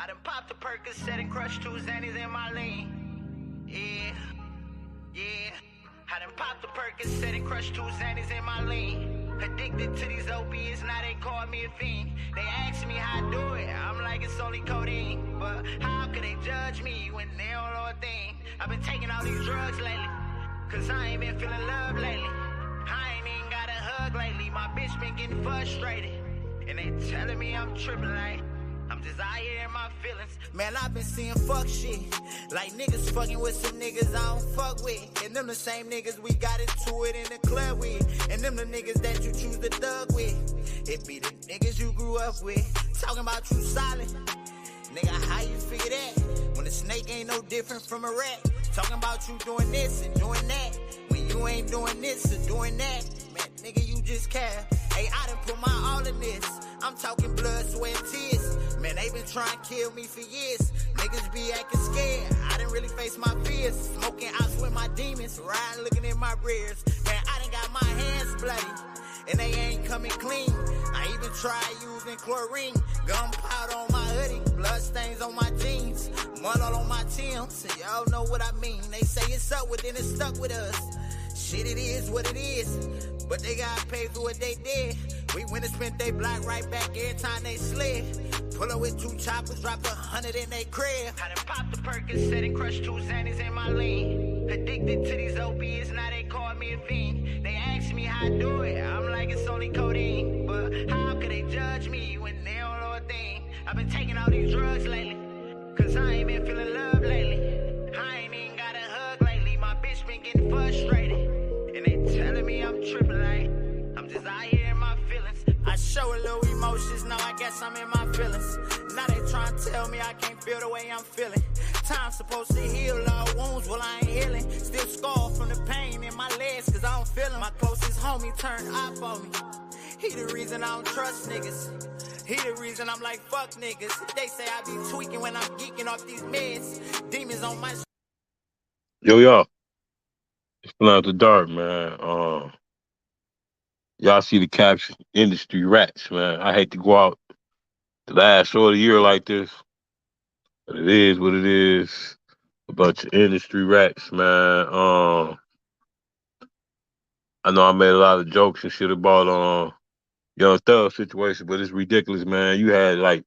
I done popped the Percocet and crushed 2 Xannies in my lean. Yeah. I done popped the Percocet and crushed 2 Xannies in my lean. Addicted to these opiates, now they call me a fiend. They ask me how I do it, I'm like it's only codeine. But how could they judge me when they don't know a thing? I've been taking all these drugs lately, cause I ain't been feeling love lately. I ain't even got a hug lately, my bitch been getting frustrated. And they telling me I'm tripping like I'm just out here in my feelings. Man, I've been seeing fuck shit. Like niggas fucking with some niggas I don't fuck with. And them the same niggas we got into it in the club with. And them the niggas that you choose to thug with. It be the niggas you grew up with. Talking about you solid. Nigga, how you figure that? When a snake ain't no different from a rat. Talking about you doing this and doing that. When you ain't doing this or doing that. Man, nigga, you just care. Hey, I done put my all in this. I'm talking blood, sweat, and tears. Man, they been trying to kill me for years. Niggas be acting scared. I didn't really face my fears. Smoking outs with my demons. Riding, looking in my rears. Man, I done got my hands bloody. And they ain't coming clean. I even tried using chlorine. Gunpowder on my hoodie. Blood stains on my jeans. Mud all on my Timbs. And y'all know what I mean. They say it's up with, then it's stuck with us. Shit, it is what it is. But they gotta pay for what they did. We went and spent they block right back every time they slid. Pull up with 2 choppers, dropped 100 in they crib. I done popped the Percocet and crushed 2 Xannies in my lean. Addicted to these opiates, now they call me a fiend. They ask me how I do it, I'm like it's only codeine. But how could they judge me when they don't know a thing? I've been taking all these drugs lately, cause I ain't been feeling love lately. I ain't even got a hug lately, my bitch been getting frustrated. And they telling me I'm tripping like I'm just out here in my feelings. I show a little emotions, now I guess I'm in my feelings. Now they trying to tell me I can't feel the way I'm feeling. Time's supposed to heal all wounds, well I ain't healing. Still scarred from the pain in my legs, cause I don't feel them. My closest homie turned op on me. He the reason I don't trust niggas. He the reason I'm like fuck niggas. They say I be tweaking when I'm geeking off these meds. Demons on my... Yo. It's been out the dark, man. Y'all see the caption, industry rats, man. I hate to go out the last show of the year like this, but it is what it is. A bunch of industry rats, man. I know I made a lot of jokes and shit about Young Thug situation, but it's ridiculous, man. You had like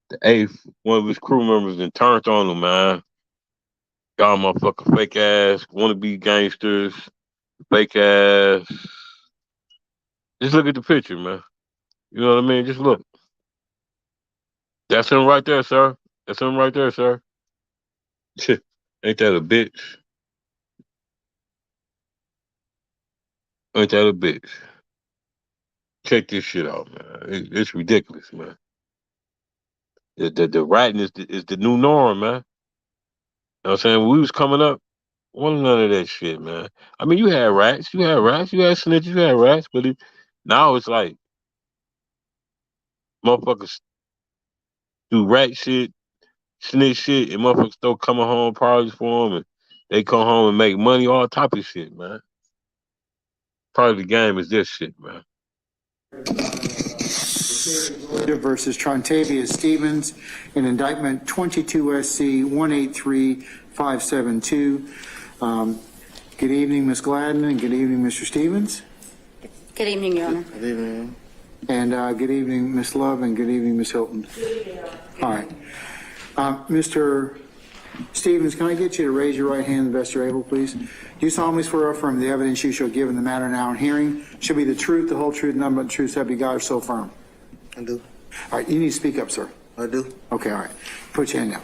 the 8th, one of his crew members and turned on him, man. Y'all motherfucking fake ass, wannabe gangsters, fake ass. Just look at the picture, man. You know what I mean? Just look. That's him right there, sir. That's him right there, sir. Ain't that a bitch? Ain't that a bitch? Check this shit out, man. It's ridiculous, man. The writing is the new norm, man. You know what I'm saying? When we was coming up, wasn't none of that shit, man. I mean, you had rats, you had snitches, you had rats, but now it's like motherfuckers do rat shit, snitch shit, and motherfuckers still coming home parties for them, and they come home and make money, all type of shit, man. Part of the game is this shit, man. Versus Trontavia Stevens in indictment 22 SC 183572. Good evening, Ms. Gladden, and good evening, Mr. Stevens. Good evening, Your Honor. Good evening. And good evening, Ms. Love, and good evening, Ms. Hilton. All right. Mr. Stevens, can I get you to raise your right hand the best you're able, please? Do you solemnly swear or affirm the evidence you shall give in the matter now in hearing shall be the truth, the whole truth, nothing but the truth, so help you God, so firm? I do. All right, you need to speak up, sir. I do. Okay, all right. Put your hand down.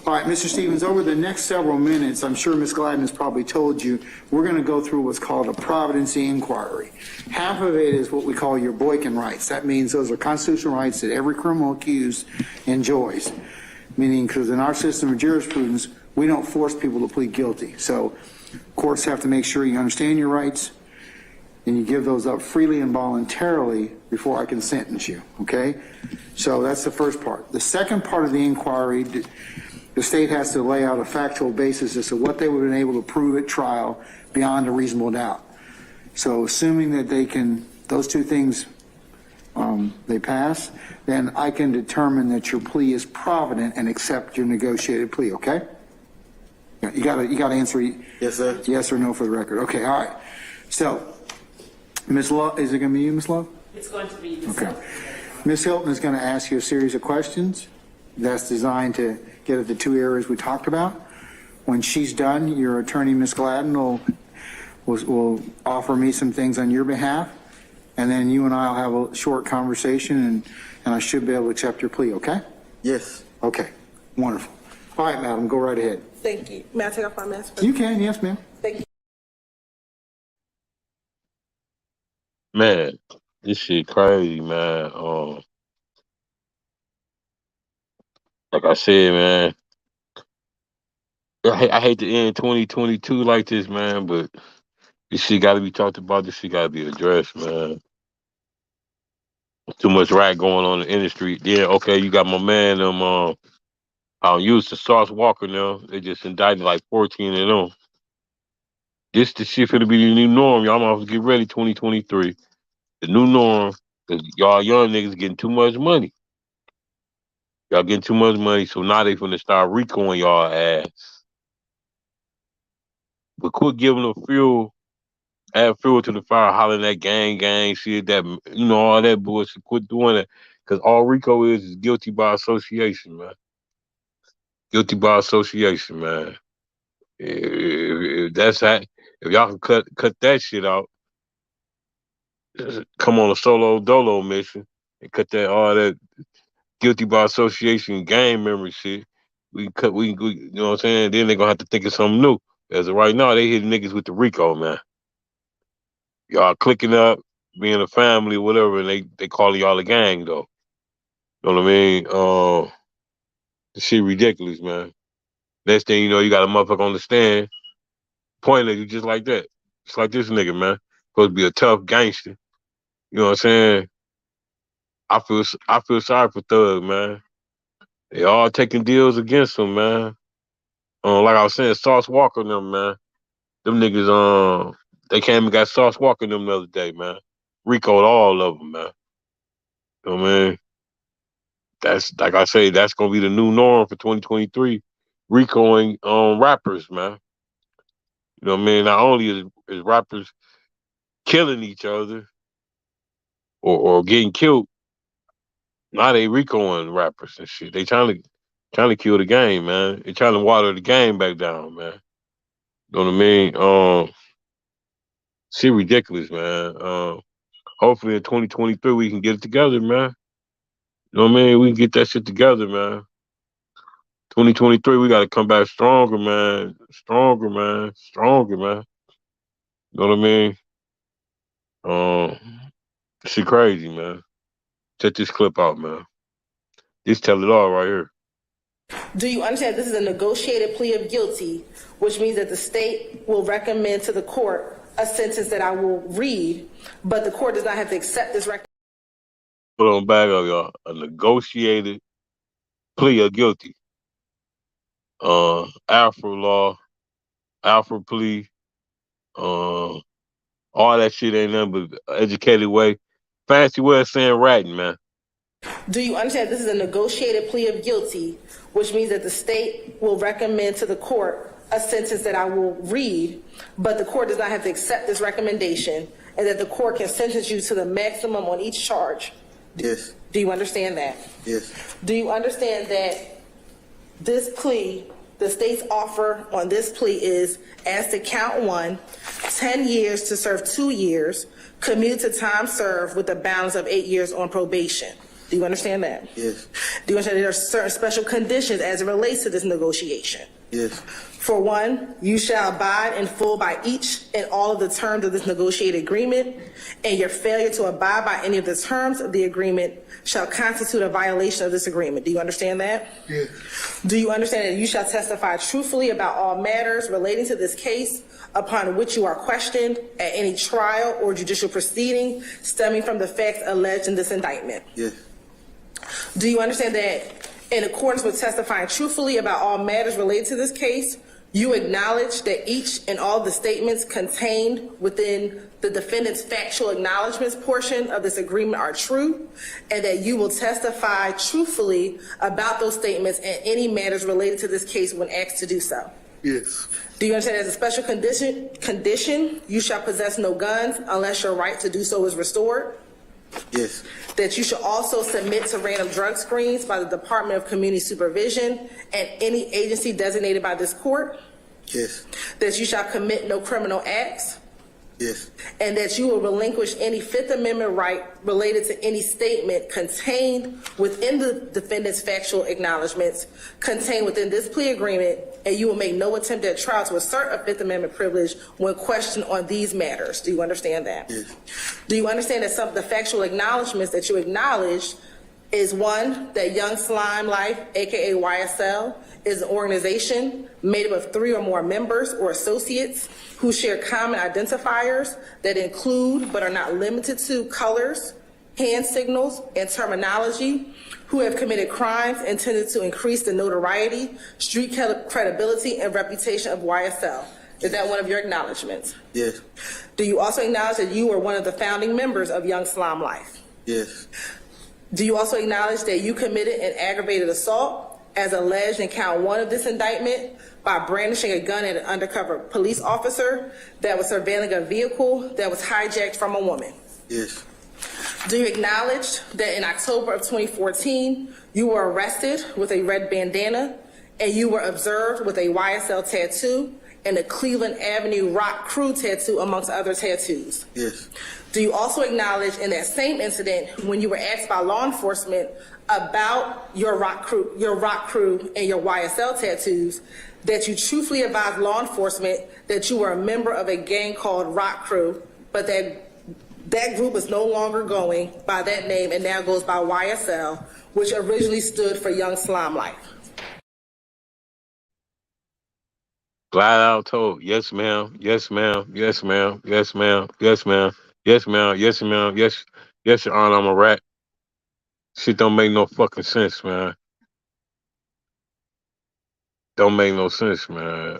All right, Mr. Stevens, over the next several minutes, I'm sure Ms. Gladden has probably told you, we're going to go through what's called a providency inquiry. Half of it is what we call your Boykin rights. That means those are constitutional rights that every criminal accused enjoys. Meaning, because in our system of jurisprudence, we don't force people to plead guilty. So courts have to make sure you understand your rights and you give those up freely and voluntarily before I can sentence you, okay? So that's the first part. The second part of the inquiry, the state has to lay out a factual basis as to what they would have been able to prove at trial beyond a reasonable doubt. So assuming that they can, those two things they pass, then I can determine that your plea is provident and accept your negotiated plea, okay? Yeah, you gotta answer Yes, sir. yes or no for the record. Okay, all right. So, Ms. Love, is it gonna be you, Ms. Love? It's going to be Ms. Okay. Ms. Hilton is gonna ask you a series of questions that's designed to get at the two areas we talked about. When she's done, your attorney, Ms. Gladden, will offer me some things on your behalf, and then you and I will have a short conversation, and I should be able to accept your plea, okay? Yes. Okay, wonderful. All right, madam, go right ahead. Thank you. May I take off my mask? You can, yes, ma'am. Thank you. Man, this shit crazy, man. Like I said, man, I hate to end 2022 like this, man, but this shit got to be talked about. This shit got to be addressed, man. Too much rap going on in the industry. Yeah, okay, you got my man, I'm used to Sauce Walker now. They just indicted like 14 of them. This the shit finna be the new norm. Y'all might have to get ready 2023. The new norm, because y'all young niggas getting too much money. Y'all getting too much money, so now they finna start RICOing y'all ass. But quit giving them fuel, add fuel to the fire, hollering that gang, shit, that, all that bullshit. Quit doing that. Because all RICO is guilty by association, man. Guilty by association, man. If that's that, if y'all can cut that shit out, come on a solo dolo mission and cut that all that guilty by association gang memory shit. We you know what I'm saying? Then they're gonna have to think of something new. As of right now, they hitting niggas with the RICO, man. Y'all clicking up, being a family, whatever, and they calling y'all a gang though. You know what I mean? The shit ridiculous, man. Next thing you know, you got a motherfucker on the stand pointing at you just like that. Just like this nigga, man. Supposed to be a tough gangster. You know what I'm saying? I feel sorry for Thug, man. They all taking deals against him, man. Like I was saying, Sauce Walker and them, man. Them niggas, they came and got Sauce Walker and them the other day, man. RICO'd all of them, man. You know what I mean? That's, like I say, that's gonna be the new norm for 2023. RICOing rappers, man. You know what I mean? Not only is rappers killing each other or getting killed, now they RICOing rappers and shit. They trying to kill the game, man. They trying to water the game back down, man. You know what I mean? Shit ridiculous, man. Hopefully in 2023 we can get it together, man. You know what I mean? We can get that shit together, man. 2023, we got to come back stronger, man. Stronger, man. Stronger, man. You know what I mean? Shit crazy, man. Check this clip out, man. This tell it all right here. Do you understand this is a negotiated plea of guilty, which means that the state will recommend to the court a sentence that I will read, but the court does not have to accept this recommendation? Put on back up, y'all. A negotiated plea of guilty. Alfred law, Alfred plea, all that shit ain't nothing but educated way. Fancy way of saying ratting, man. Do you understand this is a negotiated plea of guilty, which means that the state will recommend to the court a sentence that I will read, but the court does not have to accept this recommendation, and that the court can sentence you to the maximum on each charge? Yes. Do you understand that? Yes. Do you understand that this plea, the state's offer on this plea is, as to count one, 10 years to serve 2 years, commute to time served with a balance of 8 years on probation? Do you understand that? Yes. Do you understand there are certain special conditions as it relates to this negotiation? Yes. For one, you shall abide in full by each and all of the terms of this negotiated agreement, and your failure to abide by any of the terms of the agreement shall constitute a violation of this agreement. Do you understand that? Yes. Do you understand that you shall testify truthfully about all matters relating to this case upon which you are questioned at any trial or judicial proceeding stemming from the facts alleged in this indictment? Yes. Do you understand that in accordance with testifying truthfully about all matters related to this case, You acknowledge that each and all the statements contained within the defendant's factual acknowledgments portion of this agreement are true, and that you will testify truthfully about those statements and any matters related to this case when asked to do so. Yes. Do you understand as a special condition, you shall possess no guns unless your right to do so is restored? Yes. That you should also submit to random drug screens by the Department of Community Supervision and any agency designated by this court? Yes. That you shall commit no criminal acts? Yes. And that you will relinquish any Fifth Amendment right related to any statement contained within the defendant's factual acknowledgments contained within this plea agreement, and you will make no attempt at trial to assert a Fifth Amendment privilege when questioned on these matters. Do you understand that? Yes. Do you understand that some of the factual acknowledgments that you acknowledged is one, that Young Slime Life, aka YSL, is an organization made up of 3 or more members or associates who share common identifiers that include but are not limited to colors, hand signals, and terminology, who have committed crimes intended to increase the notoriety, street credibility, and reputation of YSL. Is that one of your acknowledgments? Yes. Do you also acknowledge that you were one of the founding members of Young Slime Life? Yes. Do you also acknowledge that you committed an aggravated assault as alleged in count 1 of this indictment by brandishing a gun at an undercover police officer that was surveilling a vehicle that was hijacked from a woman? Yes. Do you acknowledge that in October of 2014, you were arrested with a red bandana and you were observed with a YSL tattoo and a Cleveland Avenue Rock Crew tattoo amongst other tattoos? Yes. Do you also acknowledge in that same incident when you were asked by law enforcement about your Rock Crew and your YSL tattoos, that you truthfully advised law enforcement that you were a member of a gang called Rock Crew, but that group is no longer going by that name and now goes by YSL, which originally stood for Young Slime Life? Flat out told, yes, ma'am, yes, ma'am, yes, ma'am, yes, ma'am, yes, ma'am, yes, ma'am, yes, ma'am, yes, yes, Your Honor, I'm a rat. Shit don't make no fucking sense, man. Don't make no sense, man.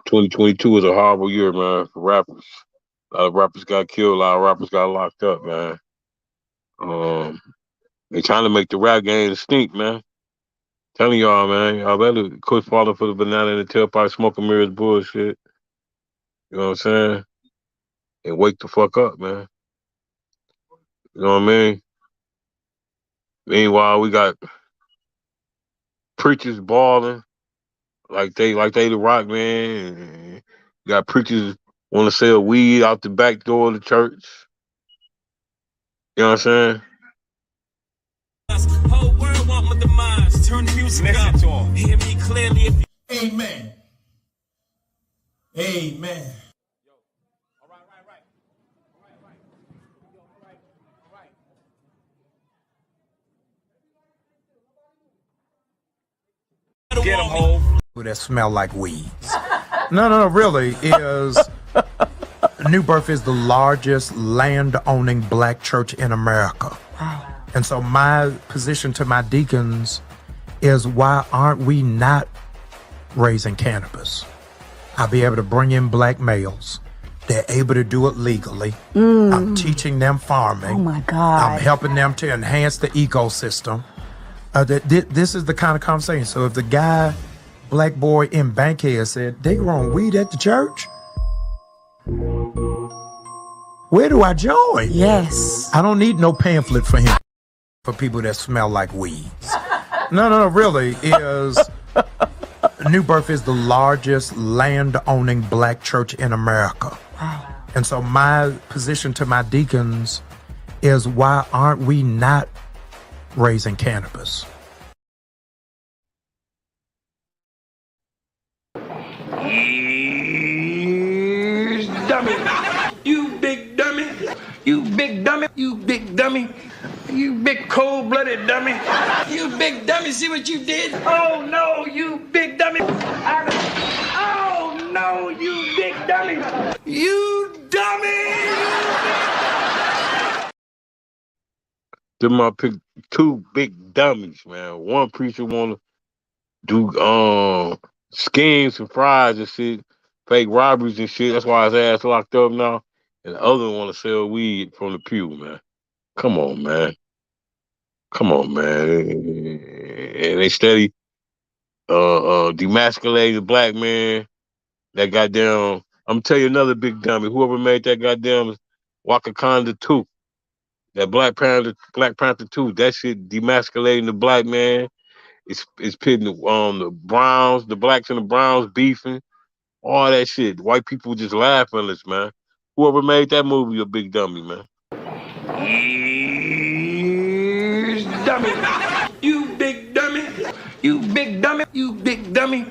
2022 was a horrible year, man, for rappers. A lot of rappers got killed, a lot of rappers got locked up, man. They trying to make the rap game stink, man. Telling y'all, man, y'all better quit falling for the banana in the tailpipe, smoking mirrors bullshit. You know what I'm saying? And wake the fuck up, man. You know what I mean? Meanwhile, we got preachers balling like they the rock, man. You got preachers want to sell weed out the back door of the church. You know what I'm saying? Whole world want my demise. Turn the music up. Hear me clearly if you. Amen. Amen. Get 'em, Hov. That smell like weeds. No, really, is New Birth is the largest land-owning black church in America. Wow. And so my position to my deacons is, why aren't we not raising cannabis? I'll be able to bring in black males. They're able to do it legally. I'm teaching them farming. Oh my God. I'm helping them to enhance the ecosystem. This is the kind of conversation. So if the guy, black boy in Bankhead, said, they growing weed at the church, where do I join? Yes. I don't need no pamphlet for him. For people that smell like weeds. No, really, is New Birth is the largest land-owning black church in America. Wow. And so my position to my deacons is, why aren't we not raising cannabis? Dummy. You big dummy. You big dummy. You big dummy. You big cold-blooded dummy. You big dummy. See what you did? Oh, no, you big dummy. Oh, no, you big dummy. You dummy. Them I picked 2 big dummies, man. One preacher want to do schemes and frauds and shit, fake robberies and shit. That's why his ass locked up now. And the other one want to sell weed from the pew, man. Come on, man. Come on, man. And they steady demasculating the black man. That goddamn, I'm gonna tell you another big dummy. Whoever made that goddamn Wakanda 2, that Black Panther 2, that shit demasculating the black man. It's pitting the Browns, the blacks and the Browns beefing, all that shit. White people just laughing at us, man. Whoever made that movie a big dummy, man. Here's dummy. You big dummy. You big dummy. You big dummy.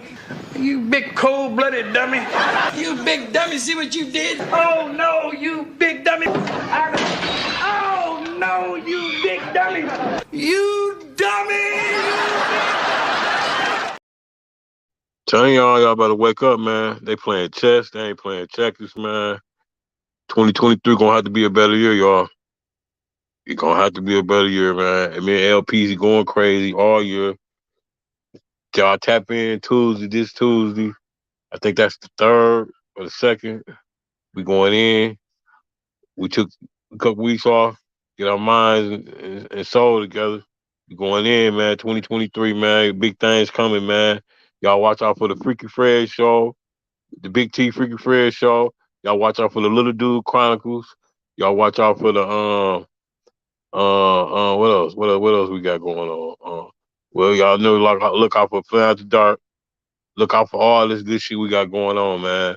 You big cold-blooded dummy. You big dummy, see what you did? Oh, no, you big dummy. Oh, no, you big dummy. You dummy. Telling y'all better wake up, man. They playing chess. They ain't playing checkers, man. 2023 gonna have to be a better year, y'all. It's gonna have to be a better year, man. I mean, LP's going crazy all year. Y'all tap in this Tuesday. I think that's the 3rd or the 2nd. We going in. We took a couple weeks off, get our minds and soul together. We going in, man. 2023, man. Big things coming, man. Y'all watch out for the Freaky Fred show, the Big T Freaky Fred show. Y'all watch out for the Little Dude Chronicles. Y'all watch out for the what else? What else we got going on? Well, y'all know, look out for Flint After Dark. Look out for all this good shit we got going on, man.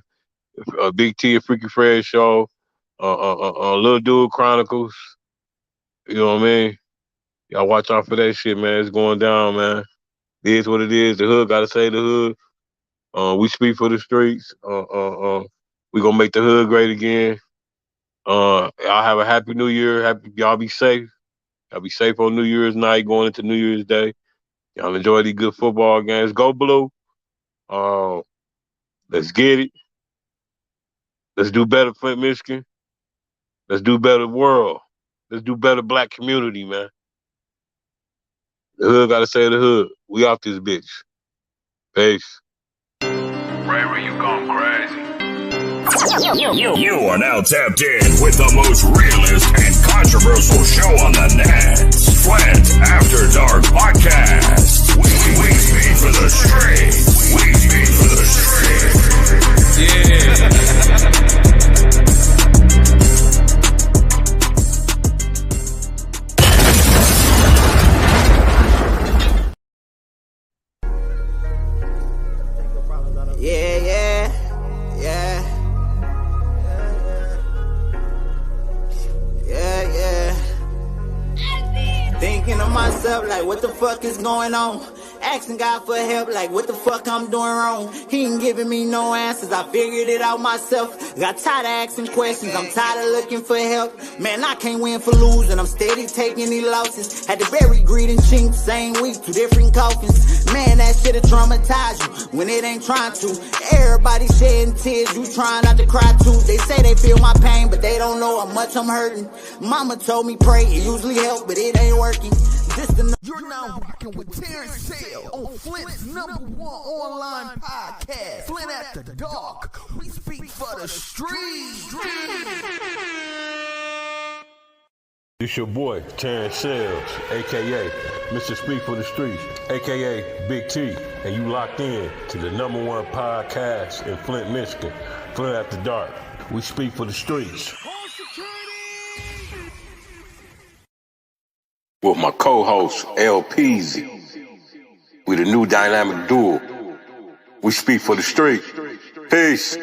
Big T and Freaky Fred show, Little Dude Chronicles. You know what I mean? Y'all watch out for that shit, man. It's going down, man. It is what it is. The hood gotta say the hood. We speak for the streets. We gonna make the hood great again. Y'all have a happy New Year. Y'all be safe. Y'all be safe on New Year's night, going into New Year's Day. Y'all enjoy these good football games. Go Blue. Let's get it. Let's do better, Flint, Michigan. Let's do better, world. Let's do better, black community, man. The hood gotta say the hood. We off this bitch. Peace. Ray, you gone crazy. You are now tapped in with the most realist and controversial show on the net. Flint After Dark Podcast. We speak for the streets. We speak for the streets. Yeah. Thinking of myself like, what the fuck is going on? Asking God for help like, what the fuck I'm doing wrong? He ain't giving me no answers, I figured it out myself. Got tired of asking questions, I'm tired of looking for help. Man, I can't win for losing, I'm steady taking these losses. Had to bury greed and chink, same week, 2 different coffins. Man, that shit'll traumatize you when it ain't trying to. Everybody shedding tears, you trying not to cry too. They say they feel my pain, but they don't know how much I'm hurting. Mama told me pray, it usually help, but it ain't working. You're now rocking with Terrence Sale on Flint's #1 online podcast, Flint After Dark. We speak for the streets. It's your boy, Terrence Sales, a.k.a. Mr. Speak for the Streets, a.k.a. Big T, and you locked in to the #1 podcast in Flint, Michigan, Flint After Dark. We speak for the streets. With my co-host, L. Peasy. We the new dynamic duo. We speak for the street. Peace.